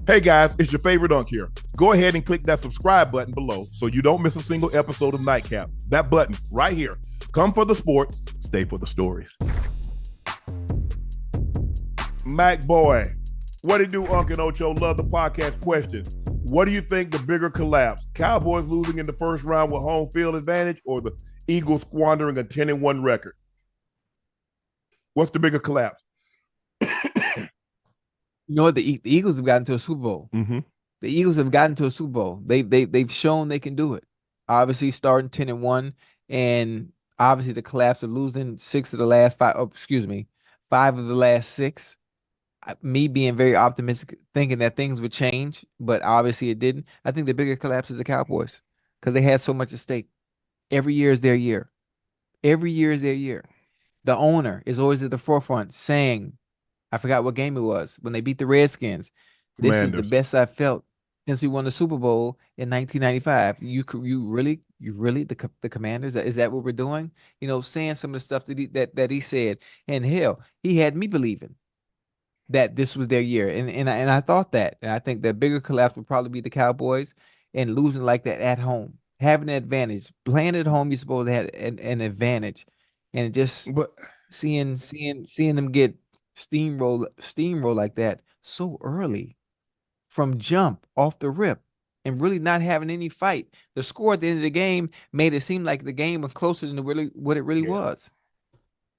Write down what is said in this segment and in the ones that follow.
Hey guys, it's your favorite Unc here. Go ahead and click that subscribe button below so you don't miss a single episode of Nightcap. That button right here. Come for the sports, stay for the stories. Mac boy, what do you do, Unc and Ocho? Love the podcast question. What do you think the bigger collapse? Cowboys losing in the first round with home field advantage or the Eagles squandering a 10-1 record? What's the bigger collapse? You know what? The Eagles have gotten to a Super Bowl. Mm-hmm. The Eagles have gotten to a Super Bowl. They've shown they can do it. Obviously, starting 10-1, and obviously the collapse of losing 5. Oh, excuse me, 5 of the last 6. Me being very optimistic, thinking that things would change, but obviously it didn't. I think the bigger collapse is the Cowboys because they had so much at stake. Every year is their year. Every year is their year. The owner is always at the forefront saying, I forgot what game it was when they beat the Redskins. This is the Commanders. best I've felt since we won the Super Bowl in 1995. You really the Commanders? Is that what we're doing? Saying some of the stuff that he said, and hell, he had me believing that this was their year, and I thought that, and I think the bigger collapse would probably be the Cowboys and losing like that at home, having an advantage, playing at home. You're supposed to have an advantage, and just But seeing them get steamroll like that so early from jump off the rip and really not having any fight. The score at the end of the game made it seem like the game was closer than really what it really yeah. was.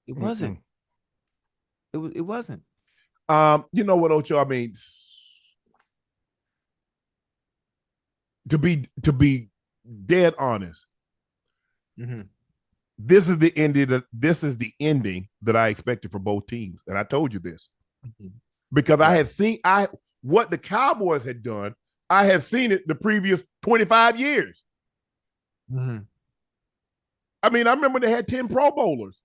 It wasn't. Mm-mm. It wasn't. You know what, Ocho? I mean, to be dead honest, Mm-hmm. this is the ending that I expected for both teams. And I told you this Mm-hmm. because I Right. had seen what the Cowboys had done. I had seen it the previous 25 years. Mm-hmm. I mean, I remember they had 10 Pro Bowlers.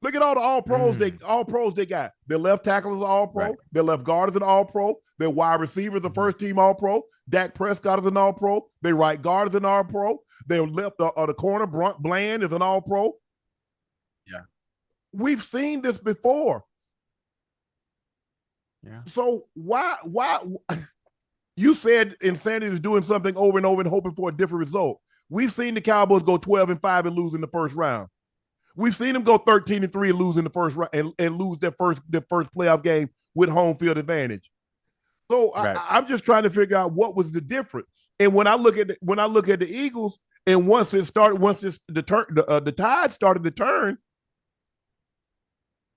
Look at all the Mm. all pros they got. Their left tackle is all Right. pro. Their left guard is an all pro. Their wide receiver is a Mm-hmm. first team all pro. Dak Prescott is an all pro. Their right guard is an all pro. Their left the corner Bland is an all pro. Yeah. We've seen this before. Yeah. So why you said insanity is doing something over and over and hoping for a different result. We've seen the Cowboys go 12-5 and lose in the first round. We've seen them go 13-3 and lose in the first round and lose their first playoff game with home field advantage. So Right. I'm just trying to figure out what was the difference. And when I look at the Eagles, and the tide started to turn,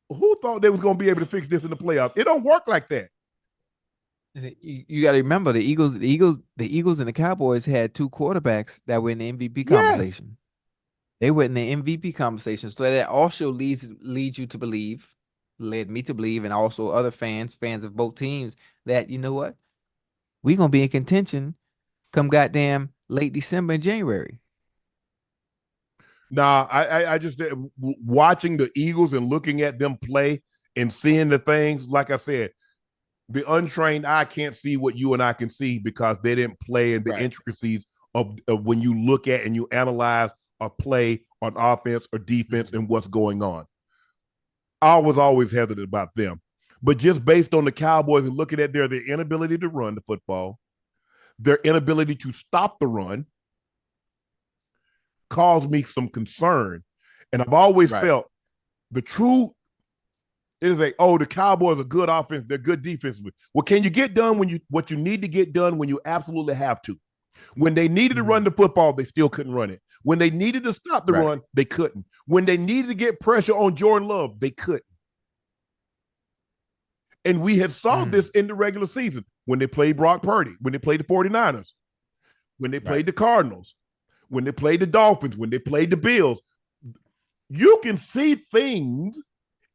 who thought they was going to be able to fix this in the playoffs? It don't work like that. You got to remember the Eagles and the Cowboys had 2 quarterbacks that were in the MVP Yes. conversation. They were in the MVP conversation. So that also leads you to believe, led me to believe, and also other fans of both teams, that you know what? We're gonna be in contention come goddamn late December and January. Nah, I just watching the Eagles and looking at them play and seeing the things. Like I said, the untrained eye can't see what you and I can see because they didn't play in the Right. intricacies of when you look at and you analyze a play on offense or defense Mhm. and what's going on. I was always hesitant about them. But just based on the Cowboys and looking at their inability to run the football, their inability to stop the run caused me some concern. And I've always Right. felt the true is the Cowboys are good offense, they're good defensively. Well, can you get done what you need to get done when you absolutely have to? When they needed to run Mhm. the football, they still couldn't run it. When they needed to stop the Right. run, they couldn't. When they needed to get pressure on Jordan Love, they couldn't. And we had saw Mm. this in the regular season when they played Brock Purdy, when they played the 49ers, when they Right. played the Cardinals, when they played the Dolphins, when they played the Bills. You can see things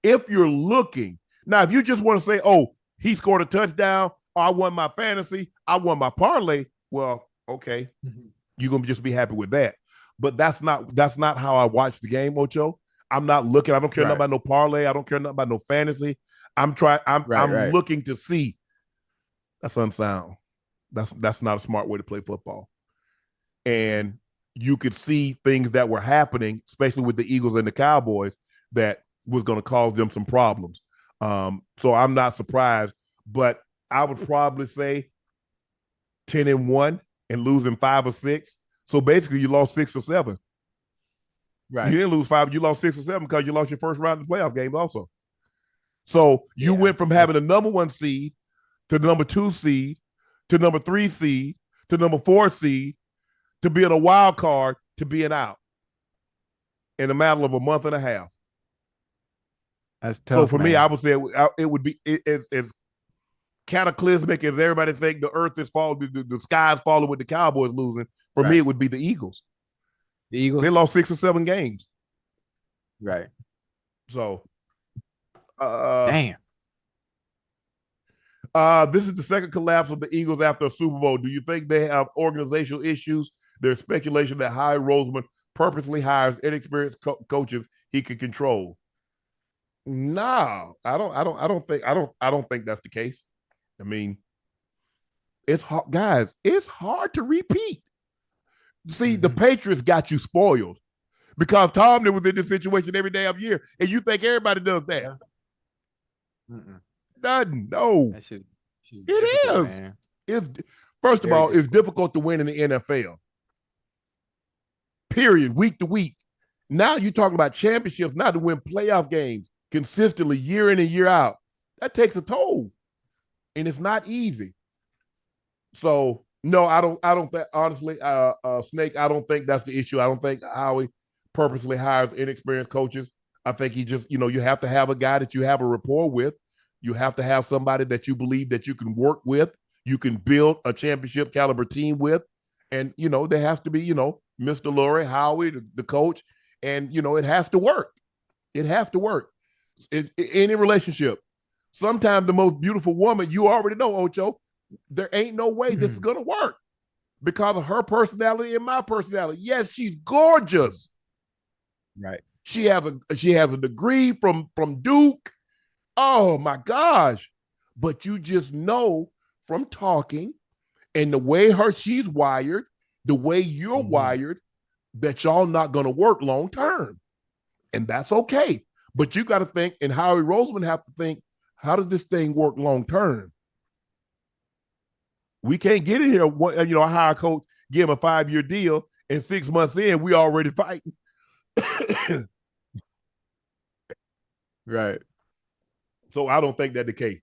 if you're looking. Now, if you just want to say, oh, he scored a touchdown, I won my fantasy, I won my parlay, well, okay, Mhm. you're gonna just be happy with that. But that's not how I watch the game, Ocho. I'm not looking, I don't care nothing Right. about no parlay, I don't care nothing about no fantasy. I'm Right. looking to see. That's unsound. That's not a smart way to play football. And you could see things that were happening, especially with the Eagles and the Cowboys, that was going to cause them some problems. So I'm not surprised, but I would probably say 10-1 and losing 5 or 6. So basically, you lost 6 or 7. You Right. didn't lose 5, you lost 6 or 7 because you lost your first round of the playoff game also. So you Yeah. went from having a number 1 seed to the number 2 seed to number 3 seed to number 4 seed to being a wild card to being out in a matter of a month and a half. That's So tough, for me, I man. would say it would be as cataclysmic as everybody think the earth is falling, the sky's falling with the Cowboys losing. For me, Right. it would be the Eagles. The They Eagles. lost 6 or 7 games. Right. So uh Damn. this is the second collapse of the Eagles after a Super Bowl. Do you think they have organizational issues? There's speculation that Howie Roseman purposely hires inexperienced coaches he can control. No, I don't think that's the case. I mean, it's hard, guys. It's hard to repeat. See, the Hmm. Patriots got you spoiled because Tomlin was in this situation every damn year, and you think everybody does that? Yeah. Mm-mm. Doesn't. No, That she's it difficult, is. man. It's first of Very all, it's difficult. difficult to win in the NFL. Period. Week to week. Now you're talking about championships, not to win playoff games consistently year in and year out. That takes a toll, and it's not easy. So no, I don't think honestly, Snake. I don't think that's the issue. I don't think Howie purposely hires inexperienced coaches. I think he just, you have to have a guy that you have a rapport with. You have to have somebody that you believe that you can work with. You can build a championship caliber team with, and there has to be, Mr. Lurie, Howie, the coach, and it has to work. It has to work. Any relationship. Sometimes the most beautiful woman, you already know, Ocho, there ain't no way this is Mhm. gonna work because of her personality and my personality. Yes, she's gorgeous. Right. She has a degree from Duke. Oh my gosh. But you just know from talking and the way she's wired, the way you're Hmm. wired, that y'all not gonna work long term. And that's okay. But you got to think, and Howie Roseman have to think, how does this thing work long term? We can't get in here, a hire coach, give him a 5-year deal, and 6 months in, we already fighting. Right. So I don't think that's the case.